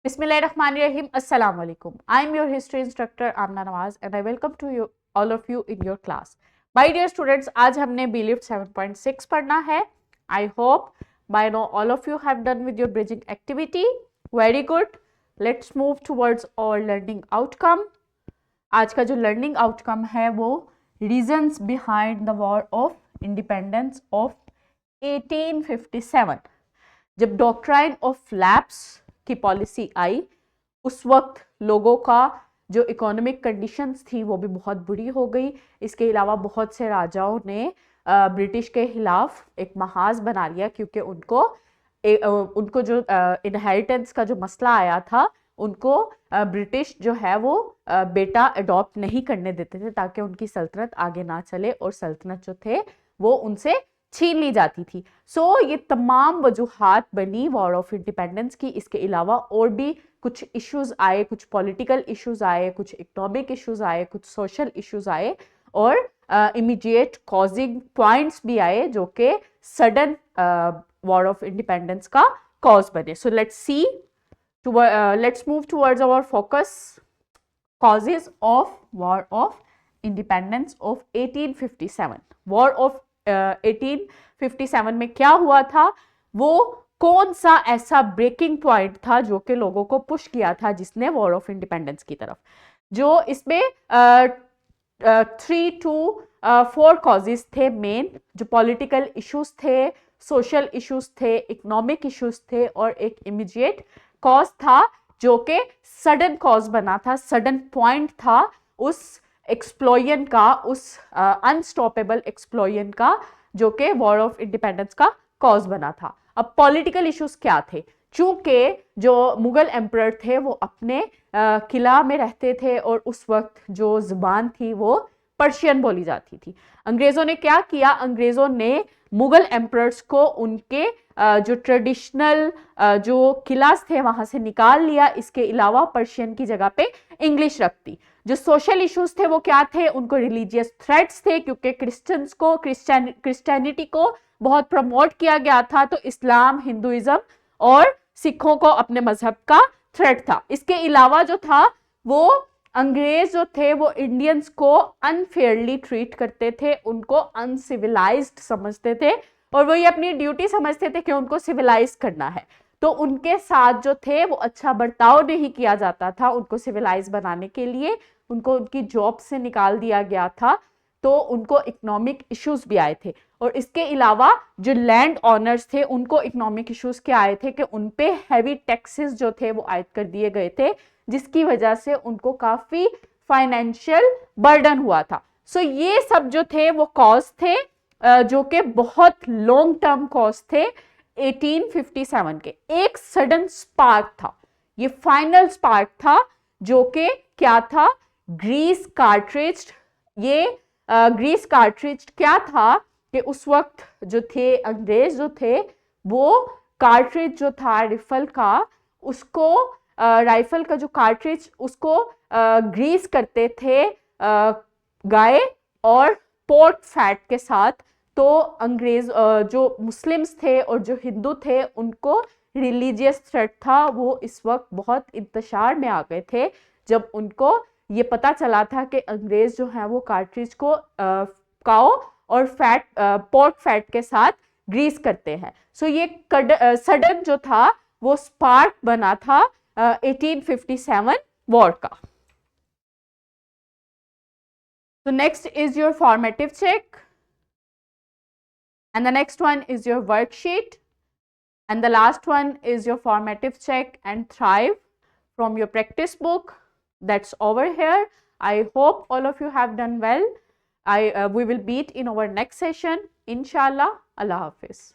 Bismillahirrahmanirrahim. Assalamu alaikum. I am your history instructor Amna Nawaz and I welcome to you all of you in your class. My dear students, आज हमने B-Lift 7.6 पढ़ना है. I hope by now all of you have done with your bridging activity. Very good. Let's move towards our learning outcome. आज का जो learning outcome है वो reasons behind the war of independence of 1857. जब doctrine of lapse की policy आई उस वक्त लोगों का जो इकोनॉमिक कंडीशंस थी वो भी बहुत बुरी हो गई. इसके अलावा बहुत से राजाओं ने ब्रिटिश के खिलाफ एक महाज बना लिया क्योंकि उनको जो इनहेरिटेंस का जो मसला आया था उनको ब्रिटिश जो है वो बेटा अडॉप्ट नहीं करने देते थे ताकि उनकी सल्तनत आगे ना चले और सल्तनत जो थे वो उनसे छीन ली जाती थी. ये तमाम वजूहात बनी वॉर ऑफ इंडिपेंडेंस की. इसके अलावा और भी कुछ इश्यूज आए, कुछ पॉलिटिकल इश्यूज आए, कुछ इकोनॉमिक इश्यूज आए, कुछ सोशल इश्यूज आए और इमीडिएट कॉजिंग पॉइंट्स भी आए जो कि सडन वॉर ऑफ इंडिपेंडेंस का कॉज बने. So let's move towards our focus. Causes of war of independence of 1857. War of 1857 में क्या हुआ था, वो कौन सा ऐसा ब्रेकिंग पॉइंट था जो कि लोगों को पुश किया था जिसने वॉर ऑफ इंडिपेंडेंस की तरफ. जो इसमें 3 to 4 कॉजेज थे मेन. जो पॉलिटिकल इश्यूज थे, सोशल इश्यूज थे, इकोनॉमिक इश्यूज थे और एक इमीडिएट कॉज था जो कि सडन कॉज बना था, सडन पॉइंट था उस एक्सप्लोजन का, उस अनस्टॉपेबल एक्सप्लोजन का जो कि वॉर ऑफ इंडिपेंडेंस का कॉज बना था. अब पॉलिटिकल इश्यूज क्या थे? चूंकि जो मुगल एम्परर थे वो अपने किला में रहते थे और उस वक्त जो जुबान थी वो पर्शियन बोली जाती थी. अंग्रेजों ने क्या किया? अंग्रेजों ने मुगल एम्परर्स को उनके जो ट्रेडिशनल जो किलास थे वहां से निकाल लिया. इसके अलावा पर्शियन की जगह पे इंग्लिश रख दी. जो सोशल इश्यूज थे वो क्या थे? उनको रिलीजियस थ्रेट्स थे क्योंकि क्रिश्चियंस को, क्रिश्चियनिटी को बहुत प्रमोट किया गया था. तो इस्लाम, हिंदुइज्म और सिखों को अपने मजहब का थ्रेट था. इसके अलावा जो था वो अंग्रेज जो थे वो इंडियंस को अनफेयरली ट्रीट करते थे, उनको अनसिविलाइज्ड समझते थे और वो ये अपनी ड्यूटी समझते थे कि उनको सिविलाइज करना है. तो उनके साथ जो थे वो अच्छा बर्ताव नहीं किया जाता था. उनको सिविलाइज बनाने के लिए उनको उनकी जॉब से निकाल दिया गया था. तो उनको इकोनॉमिक इश्यूज भी आए थे और इसके अलावा जो लैंड ऑनर्स थे उनको इकोनॉमिक इश्यूज क्या आए थे कि उन पे हैवी टैक्सेस जो थे वो आयद कर दिए गए थे जिसकी वजह से उनको काफी फाइनेंशियल बर्डन हुआ था. ये सब जो थे वो कॉज थे जो कि बहुत लॉन्ग टर्म कॉज थे 1857 के. एक सडन स्पार्क था, ये फाइनल स्पार्क था जो कि क्या था? Grease cartridge. ये ग्रीस कार्ट्रिज क्या था कि उस वक्त जो थे अंग्रेज जो थे वो कार्ट्रिज जो था राइफल का, उसको राइफल का जो कार्ट्रिज उसको ग्रीस करते थे गाय और पोर्क फैट के साथ. तो अंग्रेज जो मुस्लिम्स थे और जो हिंदू थे उनको रिलीजियस थ्रेट था. वो इस वक्त बहुत इंतशार में आ गए थे जब उनको ये पता चला था कि अंग्रेज जो है वो कार्ट्रिज को काओ और फैट, पोर्क फैट के साथ ग्रीस करते हैं. ये सडन जो था वो स्पार्क बना था 1857 वॉर का. Next is your formative check and the next one is your worksheet and the last one is your formative check and thrive from your practice book. That's over here. I hope all of you have done well. We will meet in our next session, inshallah. Allah Hafiz.